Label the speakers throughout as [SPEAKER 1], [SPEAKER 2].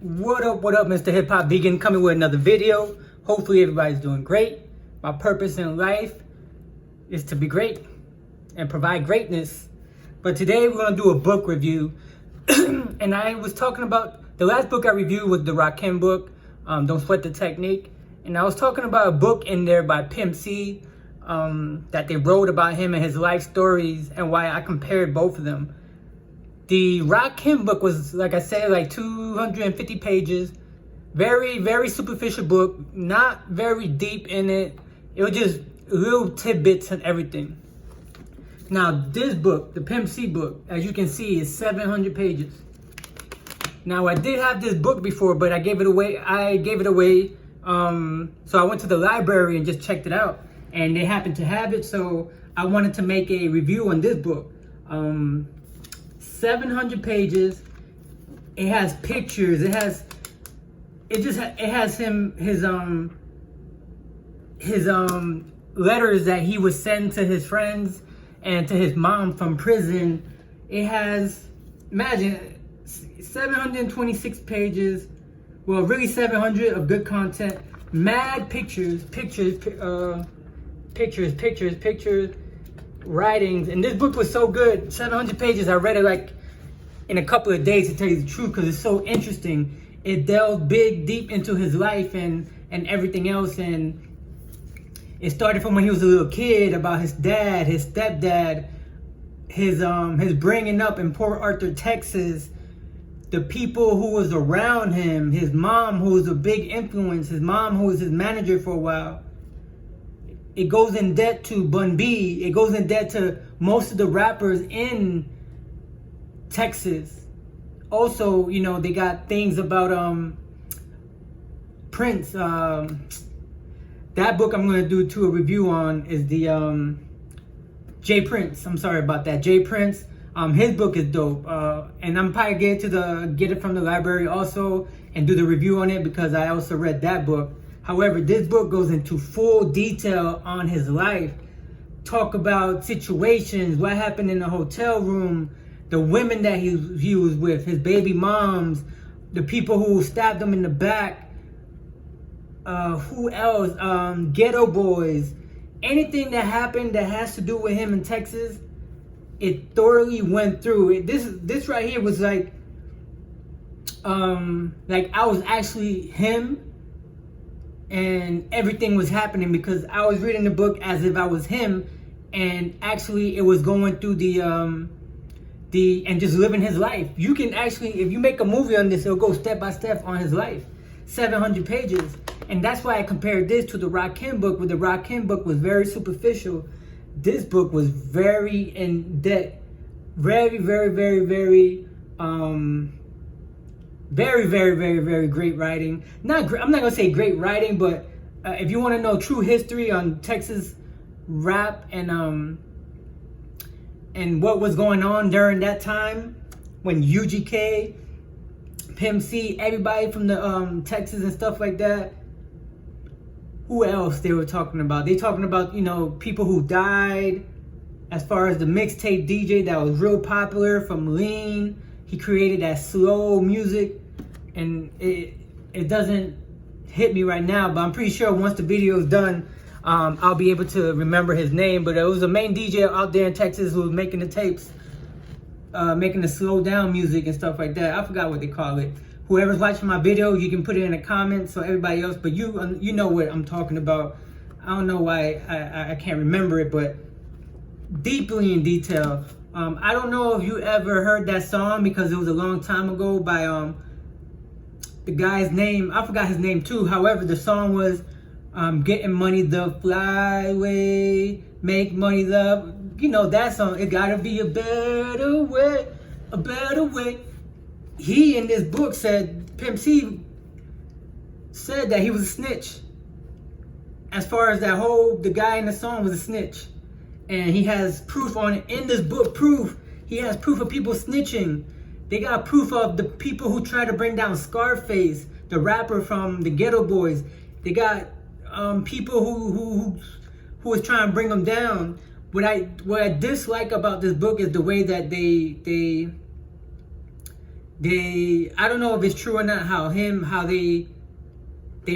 [SPEAKER 1] What up, Mr. Hip Hop Vegan, coming with another video. Hopefully everybody's doing great. My purpose in life is to be great and provide greatness. But today we're gonna do a book review. And I was talking about, the last book I reviewed was the Rakim book, Don't Sweat the Technique. And I was talking about a book in there by Pimp that they wrote about him and his life stories and why I compared both of them. The Rakim book was, like I said, like 250 pages. Very, very superficial book. Not very deep in it. It was just little tidbits and everything. Now, this book, the Pimp C book, as you can see, is 700 pages. Now, I did have this book before, but I gave it away. So I went to the library and just checked it out. And they happened to have it, so I wanted to make a review on this book. 700 pages. It has pictures. It has his letters that he would send to his friends and to his mom from prison. It has, imagine, 726 pages. Well, really 700 of good content. Mad pictures, writings. And this book was so good, 700 pages. I read it like in a couple of days, to tell you the truth, because it's so interesting. It delved deep into his life and everything else. And it started from when he was a little kid, about his dad, his stepdad, his bringing up in Port Arthur, Texas, the people who was around him, his mom, who was a big influence, his mom, who was his manager for a while. It goes in debt to Bun B. It goes in debt to most of the rappers in Texas. Also, you know, they got things about Prince. That book I'm gonna do a review on is the J Prince. I'm sorry about that, J Prince. His book is dope, and I'm probably get it from the library also and do the review on it, because I also read that book. However, this book goes into full detail on his life. Talk about situations, what happened in the hotel room, the women that he was with, his baby moms, the people who stabbed him in the back, who else, ghetto boys, anything that happened that has to do with him in Texas. It thoroughly went through it. This right here was like I was actually him, and everything was happening because I was reading the book as if I was him, and actually it was going through and just living his life. You can actually, if you make a movie on this, it'll go step by step on his life. 700 pages. And that's why I compared this to the Rakim book, where the Rakim book was very superficial. This book was very in depth, very great writing. I'm not gonna say great writing, but if you want to know true history on Texas rap and what was going on during that time, when UGK, Pimp C, everybody from the Texas and stuff like that. Who else they were talking about? They talking about, you know, people who died. As far as the mixtape DJ that was real popular from Lean, he created that slow music, and it doesn't hit me right now, but I'm pretty sure once the video is done, I'll be able to remember his name. But it was a main DJ out there in Texas who was making the tapes, making the slow down music and stuff like that. I forgot what they call it. Whoever's watching my video, you can put it in the comments so everybody else, but you know what I'm talking about. I don't know why I can't remember it, but deeply in detail. I don't know if you ever heard that song, because it was a long time ago, by the guy's name. I forgot his name too. However, the song was Getting Money the Flyway, Make Money the, you know that song. It gotta be a better way, a better way. He, in this book, said, Pimp C said that he was a snitch. As far as the guy in the song was a snitch. And he has proof on it in this book, he has proof of people snitching. They got proof of the people who tried to bring down Scarface, the rapper from the Ghetto Boys. They got people who was trying to bring them down. What I dislike about this book is the way that I don't know if it's true or not, how they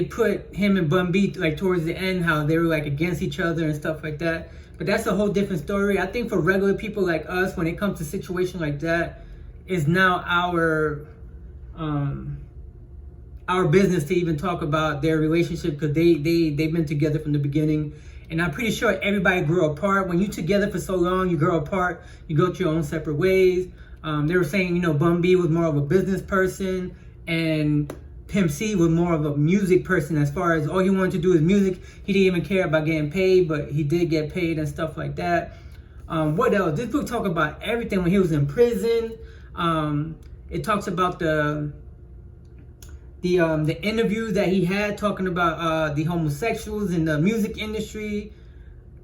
[SPEAKER 1] put him and Bun B like towards the end, how they were like against each other and stuff like that. But that's a whole different story. I think for regular people like us, when it comes to a situation like that, it's now our business to even talk about their relationship, because they've been together from the beginning. And I'm pretty sure everybody grew apart. When you're together for so long, you grow apart, you go to your own separate ways. They were saying, Bun B was more of a business person, and Pimp C was more of a music person. As far as all he wanted to do is music, he didn't even care about getting paid, but he did get paid and stuff like that. What else? This book talks about everything when he was in prison. It talks about the interview that he had talking about the homosexuals in the music industry,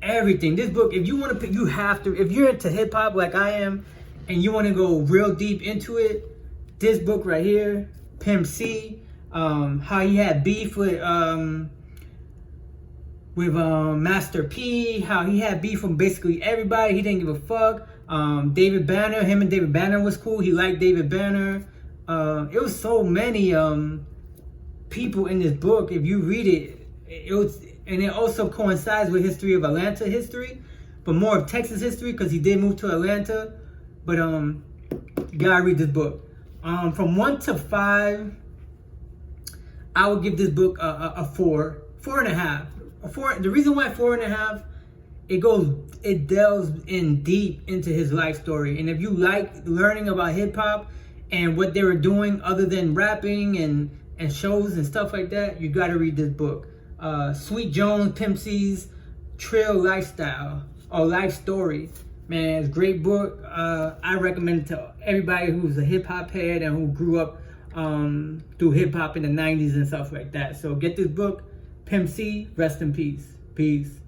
[SPEAKER 1] everything. This book, if you want to, you have to. If you're into hip hop like I am, and you want to go real deep into it, this book right here, Pimp C, how he had beef with Master P, how he had beef from basically everybody. He didn't give a fuck. David Banner, him and David Banner was cool. He liked David Banner. It was so many people in this book. If you read it, and it also coincides with history of Atlanta history, but more of Texas history, because he did move to Atlanta. But you gotta read this book. From 1 to 5, I would give this book a 4.5. The reason why 4.5, it delves in deep into his life story. And if you like learning about hip hop and what they were doing other than rapping and shows and stuff like that, you gotta read this book. Weet Jone, Pimp C's Trill Lifestyle or Life Story. Man, it's a great book. I recommend it to everybody who's a hip hop head and who grew up through hip hop in the 90s and stuff like that. So get this book, Pimp C, rest in peace. Peace.